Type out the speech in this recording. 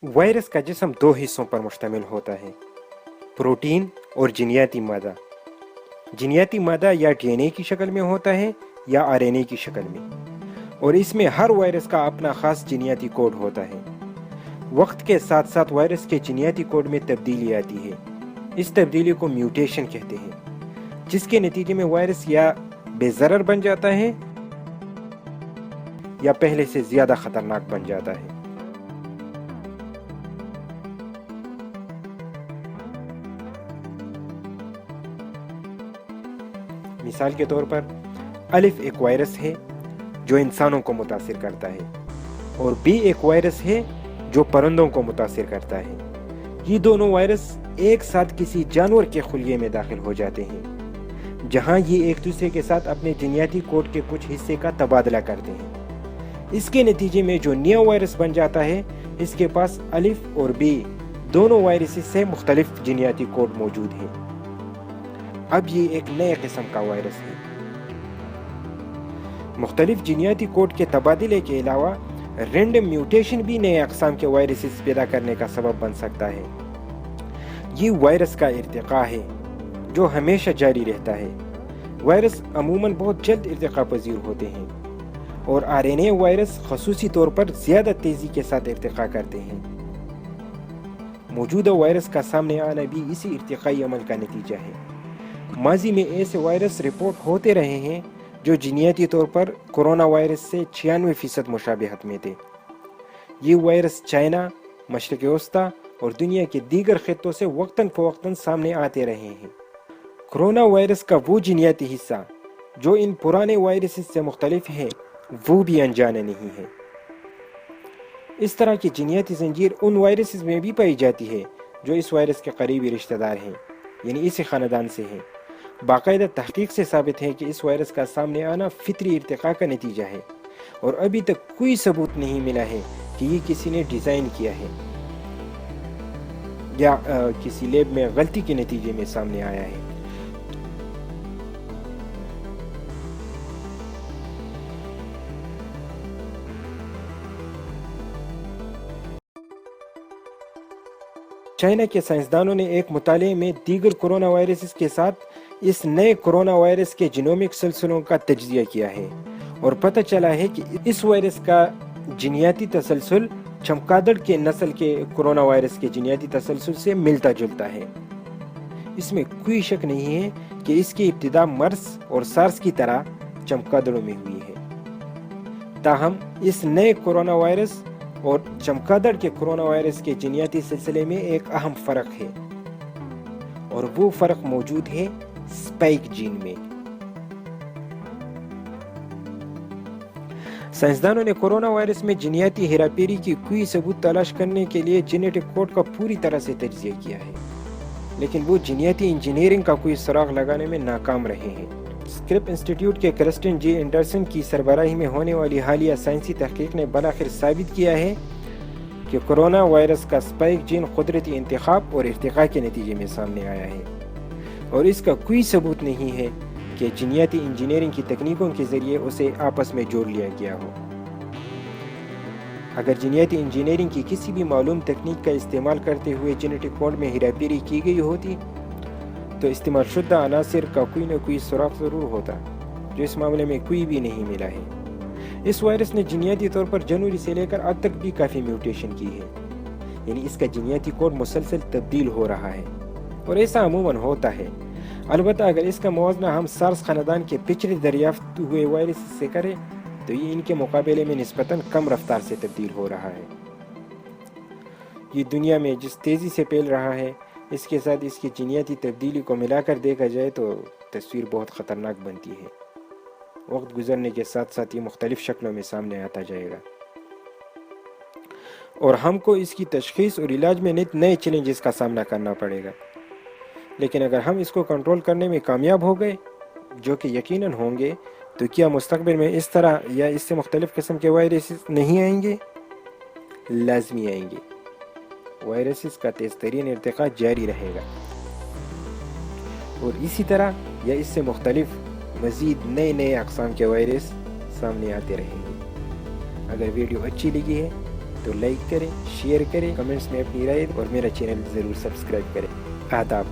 Virus का जिस्म दो हिस्सों पर मुश्तमिल होता है, प्रोटीन और जिनियाती मादा। जिनियाती मादा या डीएनए की शक्ल में होता है या आरएनए की शक्ल में, और इसमें हर वायरस का अपना खास जिनियाती कोड होता है। वक्त के साथ साथ वायरस के जिनियाती कोड में तब्दीली आती है। इस तब्दीली को म्यूटेशन कहते हैं, जिसके नतीजे में वायरस या बेज़रर बन जाता है या पहले से ज्यादा खतरनाक बन जाता है। मिसाल के तौर पर अलिफ एक वायरस है जो इंसानों को मुतासिर करता है, और बी एक वायरस है जो परिंदों को मुतासिर करता है। ये दोनों वायरस एक साथ किसी जानवर के खुलिये में दाखिल हो जाते हैं, जहां ये एक दूसरे के साथ अपने जिनियाती कोड के कुछ हिस्से का तबादला करते हैं। इसके नतीजे में जो नया वायरस बन जाता है, इसके पास अलिफ और बी दोनों वायरसेस से मुख्तलिफ जिनियाती कोड मौजूद है। अब ये एक नए किस्म का वायरस है। मुख्तलिफ जिनियाती कोड के तबादले के अलावा रैंडम म्यूटेशन भी नए अक़साम के वायरसेस पैदा करने का सबब बन सकता है। ये वायरस का इर्तिक़ा है जो हमेशा जारी रहता है। वायरस अमूमन बहुत जल्द इर्तिक़ा पजीर होते हैं, और आरएनए वायरस खसूसी तौर पर ज़्यादा तेज़ी के साथ इर्तिक़ा करते हैं। मौजूदा वायरस का सामने आना भी इसी इर्तिक़ाई अमल का नतीजा है। माजी में ऐसे वायरस रिपोर्ट होते रहे हैं जो जिनियाती तौर पर कोरोना वायरस से 96% मुशाबिहत में थे। ये वायरस चाइना, मशरिक़ वस्ता और दुनिया के दीगर खित्तों से वक्तन फ़वक्तन सामने आते रहे हैं। कोरोना वायरस का वो जिनियाती हिस्सा जो इन पुराने वायरस से मुख्तलिफ है, वो भी अनजाने नहीं है। इस तरह की जिनियाती जंजीर उन वायरस में भी पाई जाती है जो इस वायरस के करीबी रिश्तेदार हैं, यानी इसी ख़ानदान से हैं। बाकायदा तहकीक से साबित है कि इस वायरस का सामने आना फितरी इर्तिक़ा का नतीजा है, और अभी तक कोई सबूत नहीं मिला है कि ये किसी ने डिज़ाइन किया है या किसी लैब में गलती के नतीजे में सामने आया है। चाइना के साइंसदानों ने एक मुताले में दीगर कोरोना वायरस के साथ इस नए कोरोना वायरस के जीनोमिक सिलसिलों का तज्जिया किया है, और पता चला है कि इस वायरस का जिनियाती तसलसल चमगादड़ के नस्ल के कोरोना वायरस के जिनियाती तसलसल से मिलता जुलता है। इसमें कोई शक नहीं है कि इसकी इब्तिदा मर्स और सार्स की तरह चमगादड़ों में हुई है। ताहम इस नए कोरोना वायरस और चमगादड़ के कोरोना वायरस के जिनियाती सिलसिले में एक अहम फ़र्क है, और वो फ़र्क मौजूद है स्पाइक जीन में। साइंसदानों ने कोरोना वायरस में जिनियाती हेराफेरी की कोई सबूत तलाश करने के लिए जेनेटिक कोड का पूरी तरह से तज्जिया किया है, लेकिन वो जिनियाती इंजीनियरिंग का कोई सुराग लगाने में नाकाम रहे हैं। स्क्रिप इंस्टीट्यूट के क्रिस्टिन जी एंडरसन की सरबराही में होने वाली हालिया साइंसी तहकीक ने बलाखिर साबित किया है कि कोरोना वायरस का स्पाइक जीन कुदरती इंतखाब और इर्तिक़ा के नतीजे में सामने आया है, और इसका कोई सबूत नहीं है कि जिनियाती इंजीनियरिंग की तकनीकों के ज़रिए उसे आपस में जोड़ लिया गया हो। अगर जिनियाती इंजीनियरिंग की किसी भी मालूम तकनीक का इस्तेमाल करते हुए जेनेटिक कोड में हेराफेरी की गई होती, तो इस्तेमाल शुद्दा अनासिर का कोई न कोई सुराग ज़रूर होता, जो इस मामले में कोई भी नहीं मिला है। इस वायरस ने जिनियाती तौर पर जनवरी से लेकर अब तक भी काफ़ी म्यूटेशन की है, यानी इसका जिनियाती कोड मुसलसल तब्दील हो रहा है, और ऐसा अमूमन होता है। अलबत्ता अगर इसका मुवाजना हम सार्स ख़ानदान के पिछले दरियाफ्त हुए वायरस से करें, तो ये इनके मुकाबले में निस्बतन कम रफ्तार से तब्दील हो रहा है। ये दुनिया में जिस तेज़ी से फैल रहा है, इसके साथ इसकी जिनियाती तब्दीली को मिलाकर देखा जाए तो तस्वीर बहुत ख़तरनाक बनती है। वक्त गुजरने के साथ साथ ये मुख्तलिफ शक्लों में सामने आता जाएगा, और हमको इसकी तशख़ीस और इलाज में नए चैलेंजेस का सामना करना पड़ेगा। लेकिन अगर हम इसको कंट्रोल करने में कामयाब हो गए, जो कि यकीनन होंगे, तो क्या मुस्तक़बिल में इस तरह या इससे मुख्तलिफ किस्म के वायरस नहीं आएंगे? लाजमी आएंगे। वायरसेस का तेज़ तरीन इर्तिक़ा जारी रहेगा, और इसी तरह या इससे मुख्तलिफ मज़ीद नए अक़साम के वायरस सामने आते रहेंगे। अगर वीडियो अच्छी लगी है تو لائک کریں، شیئر کریں، کمنٹس میں اپنی رائے اور میرا چینل ضرور سبسکرائب کریں۔ آداب۔